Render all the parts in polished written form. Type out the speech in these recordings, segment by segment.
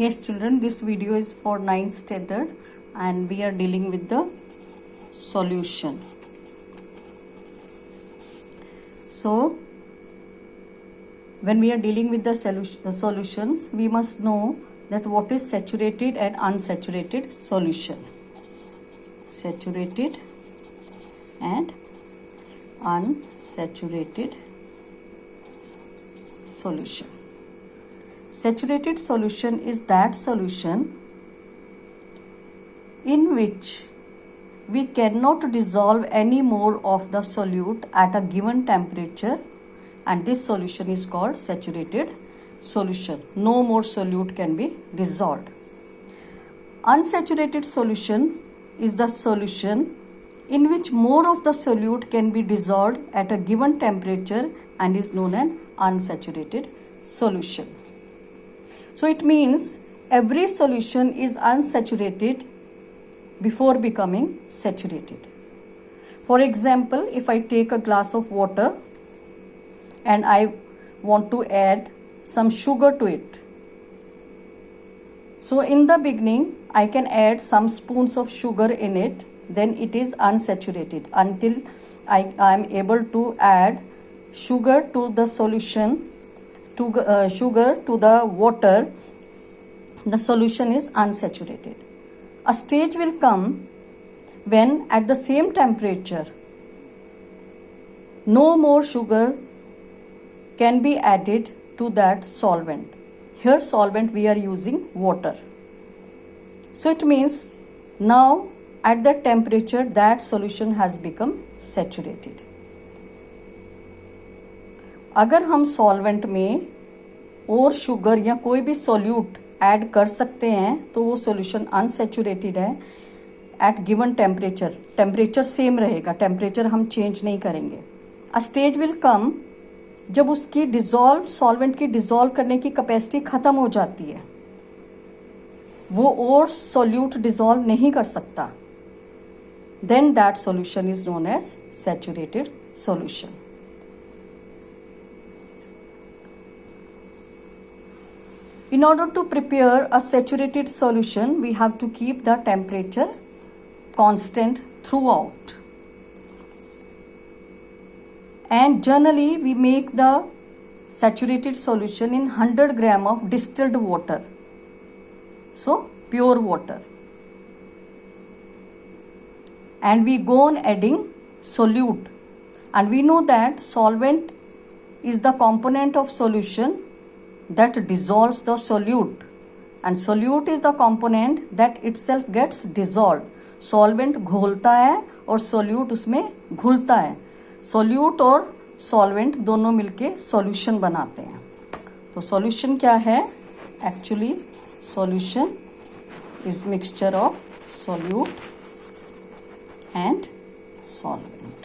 Yes, children, this video is for 9th standard and we are dealing with the solution. So, when we are dealing with the solutions, we must know that what is saturated and unsaturated solution. Saturated and unsaturated solution. Saturated solution is that solution in which we cannot dissolve any more of the solute at a given temperature, and this solution is called saturated solution. No more solute can be dissolved. Unsaturated solution is the solution in which more of the solute can be dissolved at a given temperature and is known as unsaturated solution. So it means every solution is unsaturated before becoming saturated. For example, if I take a glass of water and I want to add some sugar to it. So in the beginning, I can add some spoons of sugar in it, then it is unsaturated until I am able to add sugar to the solution, sugar to the water, the solution is unsaturated. A stage will come when at the same temperature, no more sugar can be added to that solvent. Here solvent we are using water. So it means now at that temperature that solution has become saturated. अगर हम solvent में और sugar या कोई भी solute add कर सकते हैं तो वो सॉल्यूशन अनसैचुरेटेड है at given temperature. Temperature same रहेगा, टेम्परेचर हम चेंज नहीं करेंगे. अ स्टेज विल कम जब उसकी डिजॉल्व सॉल्वेंट की डिजॉल्व करने की कैपेसिटी खत्म हो जाती है, वो और सॉल्यूट डिजॉल्व नहीं कर सकता, then that solution is known as saturated solution. In order to prepare a saturated solution, we have to keep the temperature constant throughout. And generally, we make the saturated solution in 100 gram of distilled water. So, pure water. And we go on adding solute. And we know that solvent is the component of solution that dissolves the solute, and solute is the component that itself gets dissolved. Solvent घोलता है और solute उसमें घुलता है. Solute और solvent दोनों मिलके solution बनाते हैं. तो सॉल्यूशन क्या है? Actually solution is mixture of solute and solvent.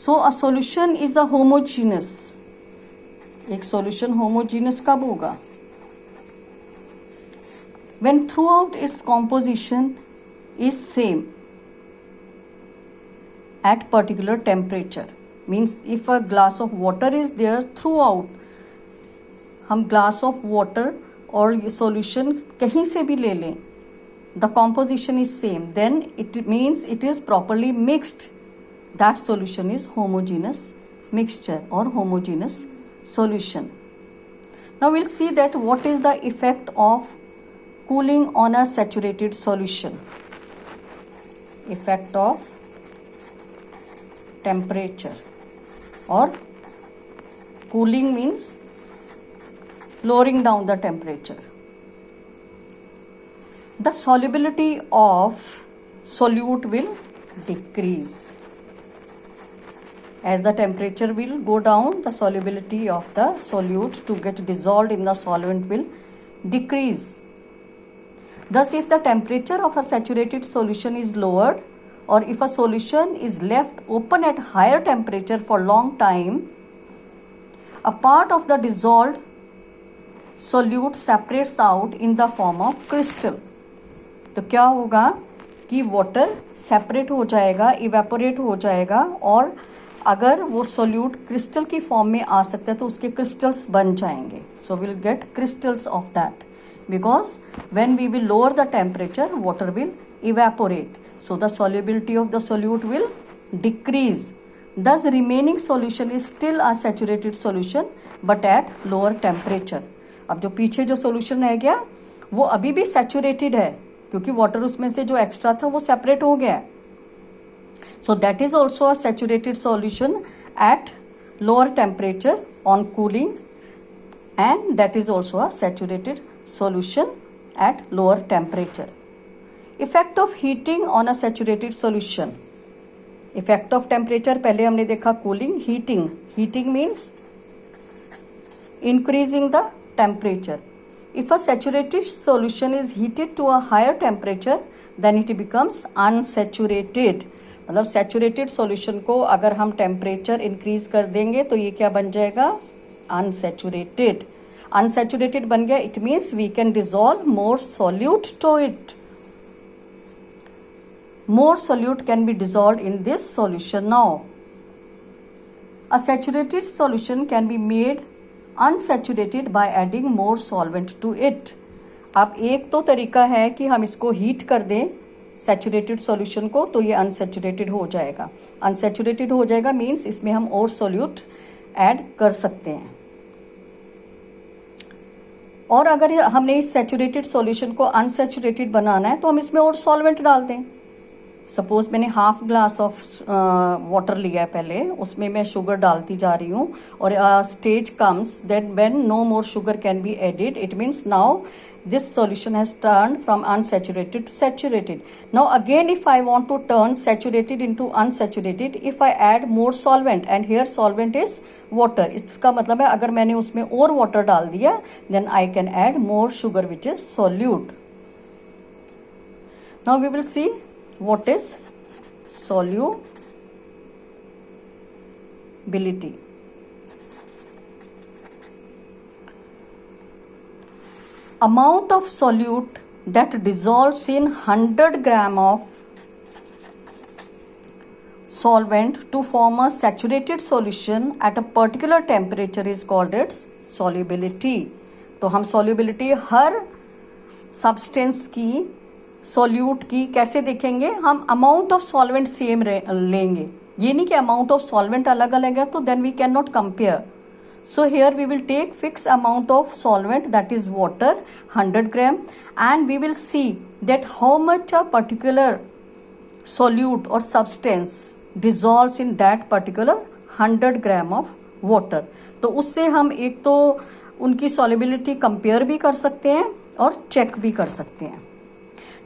So a solution is a homogeneous. एक solution homogeneous कब होगा? When throughout its composition is same at particular temperature. Means if a glass of water is there throughout, हम glass of water और ये solution कहीं से भी ले लें, the composition is same, then it means it is properly mixed. That solution is homogeneous mixture or homogeneous solution. Now we'll see that what is the effect of cooling on a saturated solution. Effect of temperature, or cooling means lowering down the temperature. The solubility of solute will decrease. As the temperature will go down, the solubility of the solute to get dissolved in the solvent will decrease. Thus, if the temperature of a saturated solution is lowered, or if a solution is left open at higher temperature for long time, a part of the dissolved solute separates out in the form of crystal. तो क्या होगा कि water separate हो जाएगा, evaporate हो जाएगा और अगर वो सोल्यूट क्रिस्टल की फॉर्म में आ सकता है तो उसके क्रिस्टल्स बन जाएंगे. So will get crystals of that because when we will lower the temperature water will evaporate. So the solubility of the solute will decrease. Thus remaining solution is still a saturated solution but at lower temperature. अब जो पीछे जो solution रह गया वो अभी भी saturated है क्योंकि water उसमें से जो extra था वो separate हो गया है. So that is also a saturated solution at lower temperature on cooling, and that is also a saturated solution at lower temperature. Effect of heating on a saturated solution. Effect of temperature पहले हमने देखा cooling. Heating means increasing the temperature. If a saturated solution is heated to a higher temperature then it becomes unsaturated. मतलब saturated solution को अगर हम temperature increase कर देंगे तो ये क्या बन जाएगा? अनसैचुरेटेड. अनसैचुरेटेड बन गया, it means we can dissolve more solute to it. More solute can be dissolve in this solution. Now a saturated solution can be made unsaturated by adding more solvent to it. अब एक तो तरीका है कि हम इसको heat कर दें सैचुरेटेड सॉल्यूशन को तो ये अनसैचुरेटेड हो जाएगा. अनसैचुरेटेड हो जाएगा मीन्स इसमें हम और सॉल्यूट ऐड कर सकते हैं. और अगर हमने इस सैचुरेटेड सॉल्यूशन को अनसैचुरेटेड बनाना है तो हम इसमें और सॉल्वेंट डाल दें. सपोज मैंने हाफ ग्लास ऑफ वाटर लिया है, पहले उसमें मैं शुगर डालती जा रही हूँ और stage comes that when no more sugar can be added, it means now this solution has turned from unsaturated to saturated. Now again if I want to turn saturated into unsaturated, if I add more solvent and here solvent is water, इसका मतलब है अगर मैंने उसमें और water डाल दिया then I can add more sugar which is solute. Now we will see what is solubility. Amount of solute that dissolves in 100 gram of solvent to form a saturated solution at a particular temperature is called its solubility. तो हम solubility हर substance की solute की कैसे देखेंगे? हम amount of solvent same लेंगे. ये नहीं कि amount of solvent अलग अलग है तो then we cannot compare. So here we will take fixed amount of solvent, that is water 100 gram, and we will see that how much a particular solute or substance dissolves in that particular 100 gram of water. तो उससे हम एक तो उनकी solubility compare भी कर सकते हैं और check भी कर सकते हैं.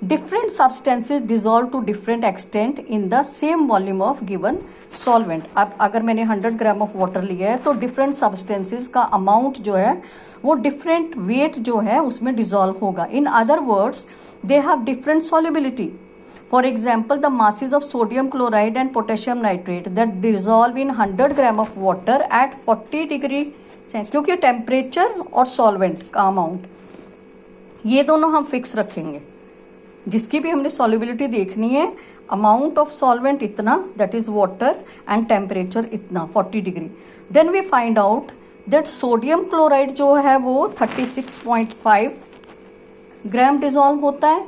Different substances dissolve to different extent in the same volume of given solvent. अब अगर मैंने 100 ग्राम ऑफ वाटर लिया है तो different substances का amount जो है वो different weight जो है उसमें dissolve होगा. In other words, they have different solubility. For example, the masses of sodium chloride and potassium nitrate that dissolve in 100 gram of water at 40 degree Celsius. क्योंकि temperature और solvent का amount ये दोनों हम फिक्स रखेंगे. जिसकी भी हमने सॉल्युबिलिटी देखनी है, अमाउंट ऑफ सॉल्वेंट इतना, that is water, and temperature इतना 40 degree. Then we find out that sodium chloride जो है वो 36.5 ग्राम डिजॉल्व होता है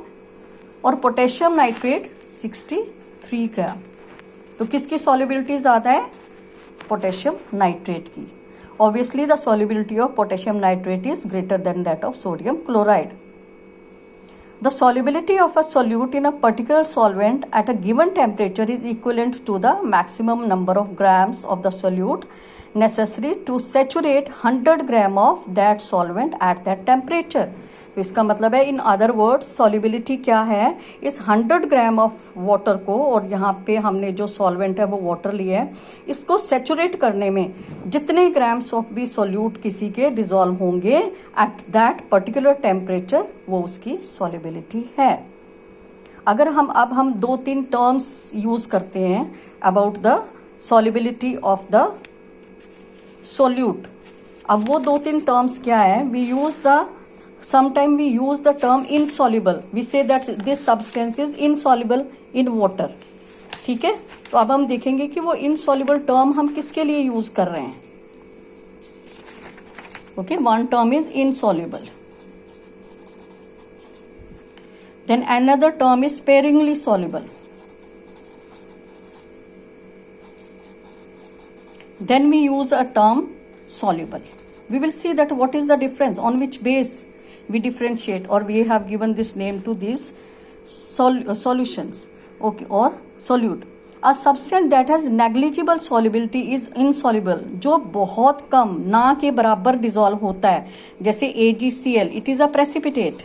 और पोटेशियम नाइट्रेट 63 ग्राम. तो किसकी सॉल्युबिलिटी ज़्यादा है? पोटेशियम नाइट्रेट की. Obviously the solubility of potassium nitrate is greater than that of sodium chloride. The solubility of a solute in a particular solvent at a given temperature is equivalent to the maximum number of grams of the solute necessary to saturate 100 gram of that solvent at that temperature. तो इसका मतलब है, in other words, solubility क्या है? इस 100 gram of water को, और यहाँ पे हमने जो सॉल्वेंट है वो वाटर लिया है, इसको सेचुरेट करने में जितने ग्राम्स ऑफ भी सॉल्यूट किसी के डिजॉल्व होंगे एट दैट पर्टिकुलर टेम्परेचर, वो उसकी सॉल्युबिलिटी है. अगर हम 2-3 टर्म्स यूज करते हैं about the solubility of the solute. अब वो 2-3 टर्म्स क्या है? We use the Sometime we use the term insoluble. We say that this substance is insoluble in water. ठीक है, तो अब हम देखेंगे कि वो इनसॉल्युबल टर्म हम किसके लिए यूज कर रहे हैं. Okay, one term is insoluble, then another term is sparingly soluble, then we use a term soluble. We will see that what is the difference, on which base we differentiate, or we have given this name to these solutions, okay, or solute. A substance that has negligible solubility is insoluble. जो बहुत कम, ना के बराबर dissolve होता है, जैसे AgCl, it is a precipitate.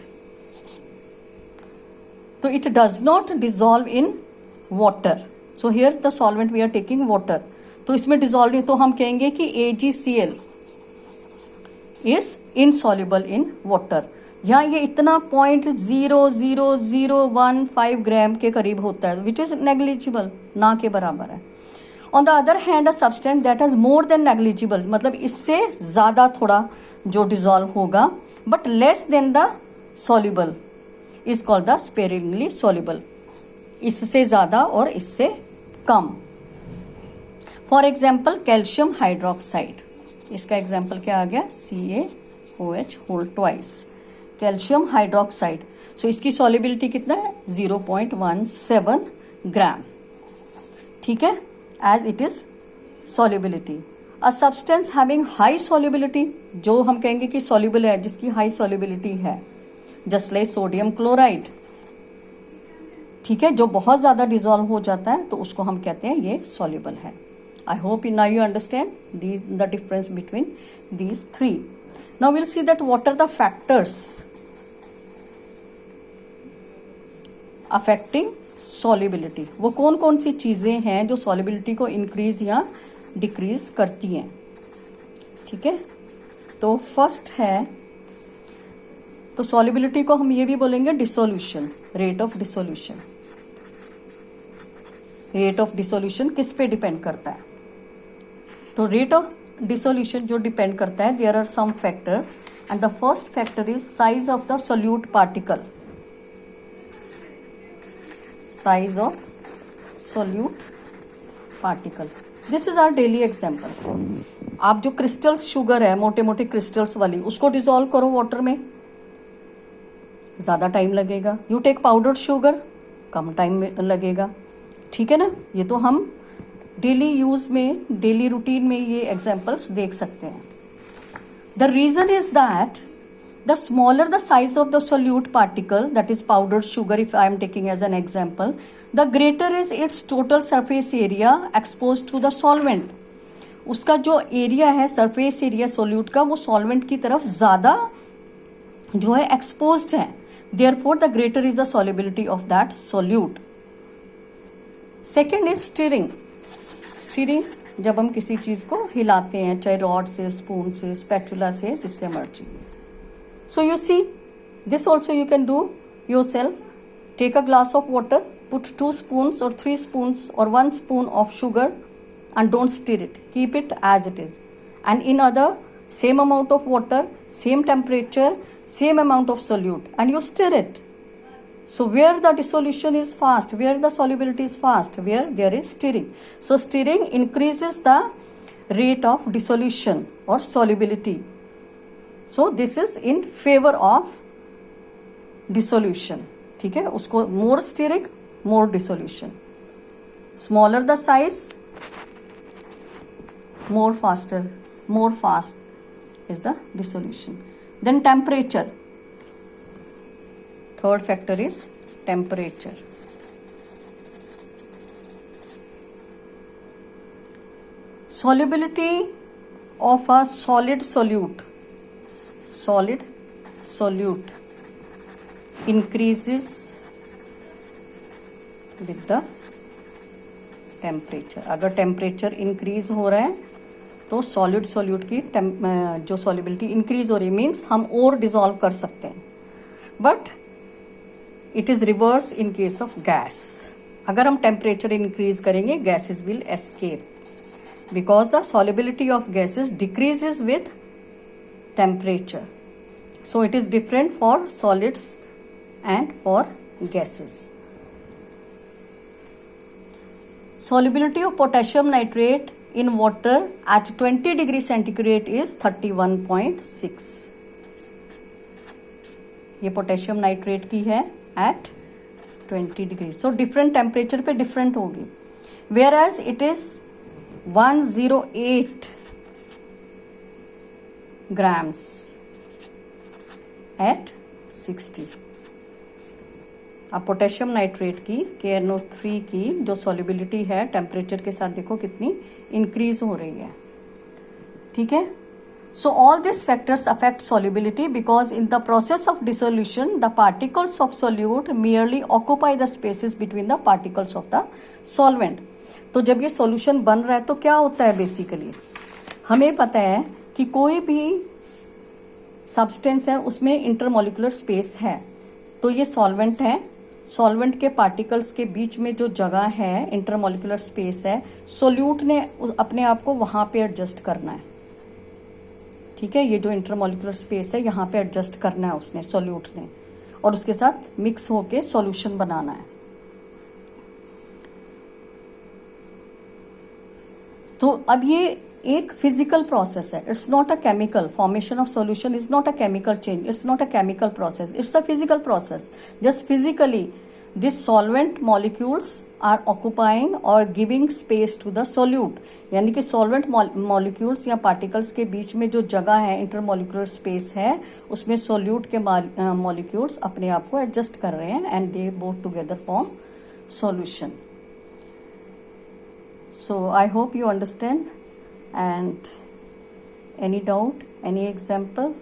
So it does not dissolve in water. So here the solvent we are taking water. तो इसमें डिजोल्व नहीं, तो हम कहेंगे कि AgCl is insoluble in water. यहाँ ये इतना 0.00015 ग्राम के करीब होता है, which is negligible, ना के बराबर है. On the other hand, a substance that has more than negligible, मतलब इससे ज्यादा थोड़ा जो डिजोल्व होगा, but less than the soluble, is called the sparingly soluble. इससे ज्यादा और इससे कम. फॉर एग्जाम्पल कैल्शियम हाइड्रोक्साइड, इसका एग्जाम्पल क्या आ गया, CaOH whole twice, calcium hydroxide. So इसकी सॉल्युबिलिटी कितना है, 0.17 ग्राम. ठीक है, as it is solubility. A substance having high solubility, जो हम कहेंगे कि सॉल्युबल है, जिसकी हाई सॉल्युबिलिटी है, जस्ट लाइक सोडियम क्लोराइड. ठीक है, जो बहुत ज्यादा डिजोल्व हो जाता है तो उसको हम कहते हैं ये सॉल्युबल है. I hope now you understand the difference between these three. Now will see that what are the factors affecting solubility. वो कौन कौन सी चीजें हैं जो सॉल्युबिलिटी को इंक्रीज या डिक्रीज करती हैं. ठीक है, तो फर्स्ट है, तो सॉल्युबिलिटी को हम ये भी बोलेंगे dissolution, rate of dissolution. Rate of dissolution किस पे डिपेंड करता है, तो रेट ऑफ डिसोल्यूशन जो डिपेंड करता है, there are some factor, and the first factor is size of the solute particle. Size of solute particle, this is our daily example. आप जो क्रिस्टल्स शुगर है, मोटे मोटे क्रिस्टल्स वाली, उसको डिसॉल्व करो वाटर में, ज्यादा टाइम लगेगा. यू टेक पाउडर्ड शुगर, कम टाइम लगेगा. ठीक है ना, ये तो हम डेली यूज में, डेली रूटीन में ये एग्जांपल्स देख सकते हैं. The reason is that the smaller the size of the solute particle, that is powdered sugar, if I am taking as an example, the greater is its total surface area expose to the solvent. उसका जो area है, surface area solute का, वो solvent की तरफ ज्यादा जो है एक्सपोज्ड है. Therefore, the greater is the solubility of that solute. Second is stirring. Stirring, जब हम किसी चीज को हिलाते हैं, चाहे रॉड से, स्पून से, स्पैचुला से, जिससे मर्जी. So you see, this also you can do yourself. Take a glass of water, put 2 spoons or 3 spoons or 1 spoon of sugar and don't stir it. Keep it as it is. And in other, same amount of water, same temperature, same amount of solute, and you stir it. So where the dissolution is fast, where the solubility is fast, where there is stirring. So stirring increases the rate of dissolution or solubility. So this is in favor of dissolution. ठीक है, उसको more stirring, more dissolution. Smaller the size, more fast is the dissolution. Then temperature. Third factor is temperature. Solubility of a solid solute increases with the temperature. अगर temperature increase हो रहा है तो solid solute की जो solubility increase हो रही है, मीन्स हम और डिसॉल्व कर सकते हैं. But it is reverse in case of gas. अगर हम टेम्परेचर इंक्रीज करेंगे, gases will escape, because the solubility of gases decreases with temperature. So it is different for solids and for gases. Solubility of potassium nitrate in water at 20 degree centigrade is 31.6. ये potassium nitrate की है at 20 degree. So different temperature पे different होगी. Where as it is 108 grams at 60. अब potassium nitrate की KNO3 की जो solubility है टेम्परेचर के साथ देखो कितनी इंक्रीज हो रही है. ठीक है. So all these factors affect solubility because in the process of dissolution, the particles of solute merely occupy the spaces between the particles of the solvent. तो जब ये सॉल्यूशन बन रहा है तो क्या होता है बेसिकली, हमें पता है कि कोई भी सब्सटेंस है उसमें इंटरमोलिकुलर स्पेस है. तो ये सॉल्वेंट है, सॉल्वेंट के पार्टिकल्स के बीच में जो जगह है इंटरमोलिकुलर स्पेस है, सोल्यूट ने अपने आप को वहां पे एडजस्ट करना है. ठीक है. ये जो इंटरमोलिकुलर स्पेस है यहाँ पे एडजस्ट करना है उसने, सोल्यूट ने, और उसके साथ मिक्स होके सॉल्यूशन बनाना है. तो अब ये एक फिजिकल प्रोसेस है. It's not a chemical. Formation of solution is not a chemical change. It's not a chemical process. It's a physical process. Just physically this solvent molecules are occupying और giving space to the solute. यानी कि solvent molecules या particles के बीच में जो जगह है, intermolecular space है, उसमें सोल्यूट के मॉलिक्यूल्स अपने आप को एडजस्ट कर रहे हैं and they both together form solution. So I hope you understand, and any doubt, any example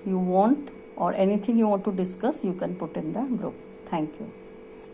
you want or anything you want to discuss, you can put in the group. Thank you.